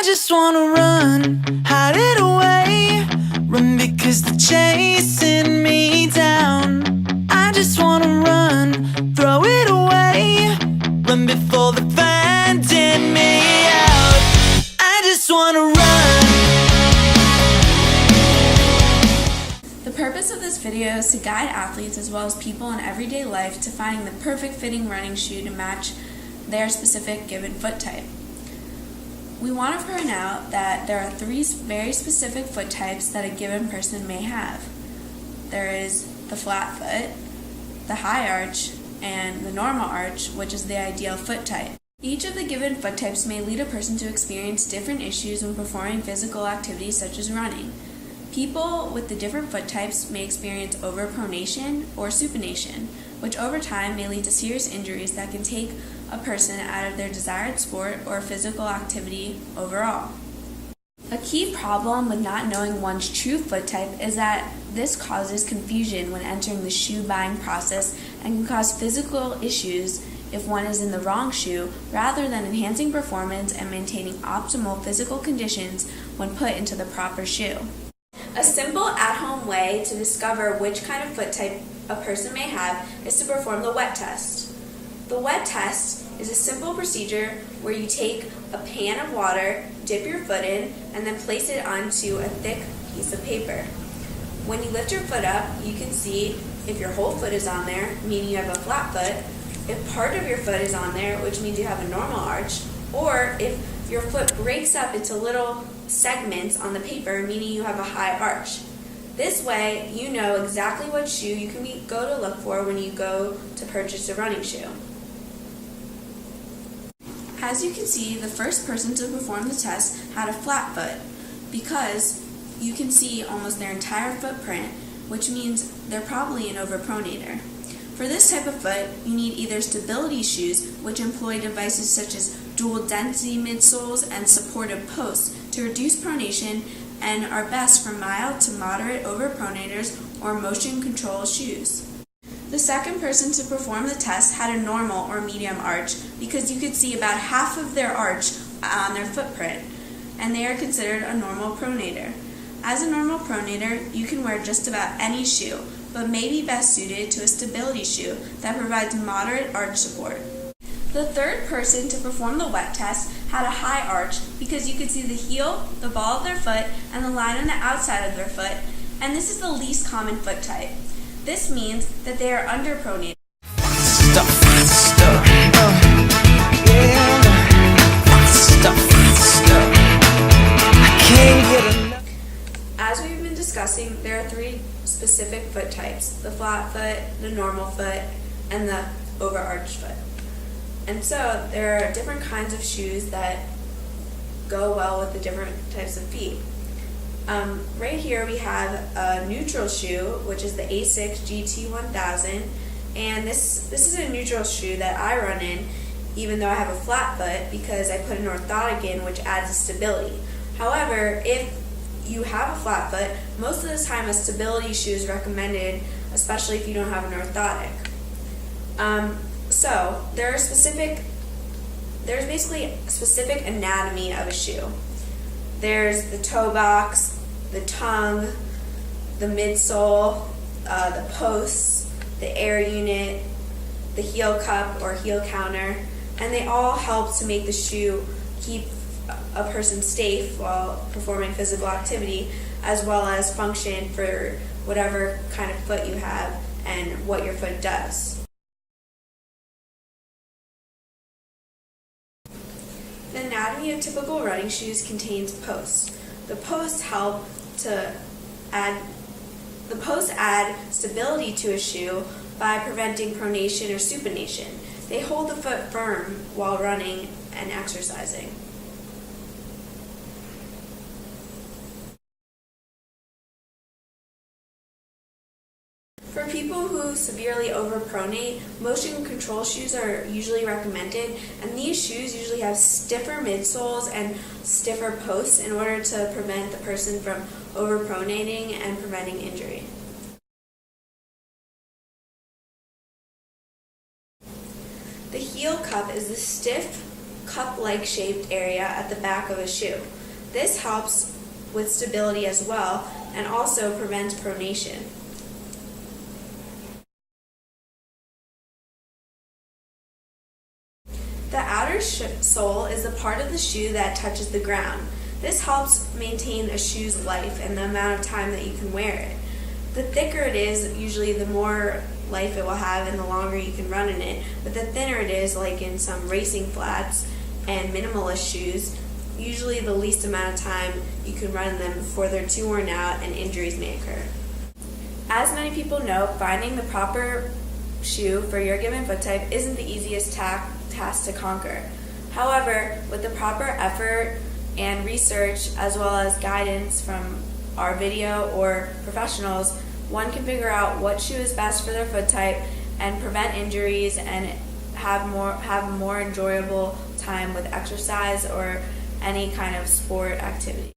just wanna run, hide it away. Run because they're chasing me down. I just wanna run, throw it away. Run before they're finding me out. I just wanna run. The purpose of this video is to guide athletes as well as people in everyday life to finding the perfect fitting running shoe to match their specific given foot type. We want to point out that there are three very specific foot types that a given person may have. There is the flat foot, the high arch, and the normal arch, which is the ideal foot type. Each of the given foot types may lead a person to experience different issues when performing physical activities such as running. People with the different foot types may experience overpronation or supination, which over time may lead to serious injuries that can take a person out of their desired sport or physical activity overall. A key problem with not knowing one's true foot type is that this causes confusion when entering the shoe buying process and can cause physical issues if one is in the wrong shoe, rather than enhancing performance and maintaining optimal physical conditions when put into the proper shoe. A simple at-home way to discover which kind of foot type a person may have is to perform the wet test. The wet test is a simple procedure where you take a pan of water, dip your foot in, and then place it onto a thick piece of paper. When you lift your foot up, you can see if your whole foot is on there, meaning you have a flat foot, if part of your foot is on there, which means you have a normal arch, or if your foot breaks up into little segments on the paper, meaning you have a high arch. This way, you know exactly what shoe you can go to look for when you go to purchase a running shoe. As you can see, the first person to perform the test had a flat foot because you can see almost their entire footprint, which means they're probably an overpronator. For this type of foot, you need either stability shoes, which employ devices such as dual density midsoles and supportive posts to reduce pronation and are best for mild to moderate overpronators or motion control shoes. The second person to perform the test had a normal or medium arch because you could see about half of their arch on their footprint, and they are considered a normal pronator. As a normal pronator, you can wear just about any shoe, but may be best suited to a stability shoe that provides moderate arch support. The third person to perform the wet test had a high arch because you could see the heel, the ball of their foot, and the line on the outside of their foot, and this is the least common foot type. This means that they are underpronated. As we've been discussing, there are three specific foot types: the flat foot, the normal foot, and the overarched foot. And so there are different kinds of shoes that go well with the different types of feet. Right here we have a neutral shoe, which is the Asics GT1000, and this is a neutral shoe that I run in, even though I have a flat foot, because I put an orthotic in, which adds a stability. However, if you have a flat foot, most of the time a stability shoe is recommended, especially if you don't have an orthotic. So there's basically a specific anatomy of a shoe. There's the toe box, the tongue, the midsole, the posts, the air unit, the heel cup or heel counter, and they all help to make the shoe keep a person safe while performing physical activity, as well as function for whatever kind of foot you have and what your foot does. The anatomy of typical running shoes contains posts. The posts add stability to a shoe by preventing pronation or supination. They hold the foot firm while running and exercising. For people who severely overpronate, motion control shoes are usually recommended, and these shoes usually have stiffer midsoles and stiffer posts in order to prevent the person from overpronating and preventing injury. The heel cup is the stiff cup-like shaped area at the back of a shoe. This helps with stability as well and also prevents pronation. The outer sole is the part of the shoe that touches the ground. This helps maintain a shoe's life and the amount of time that you can wear it. The thicker it is, usually the more life it will have and the longer you can run in it. But the thinner it is, like in some racing flats and minimalist shoes, usually the least amount of time you can run in them before they're too worn out and injuries may occur. As many people know, finding the proper shoe for your given foot type isn't the easiest task to conquer. However, with the proper effort and research as well as guidance from our video or professionals, one can figure out what shoe is best for their foot type and prevent injuries and have a more enjoyable time with exercise or any kind of sport activity.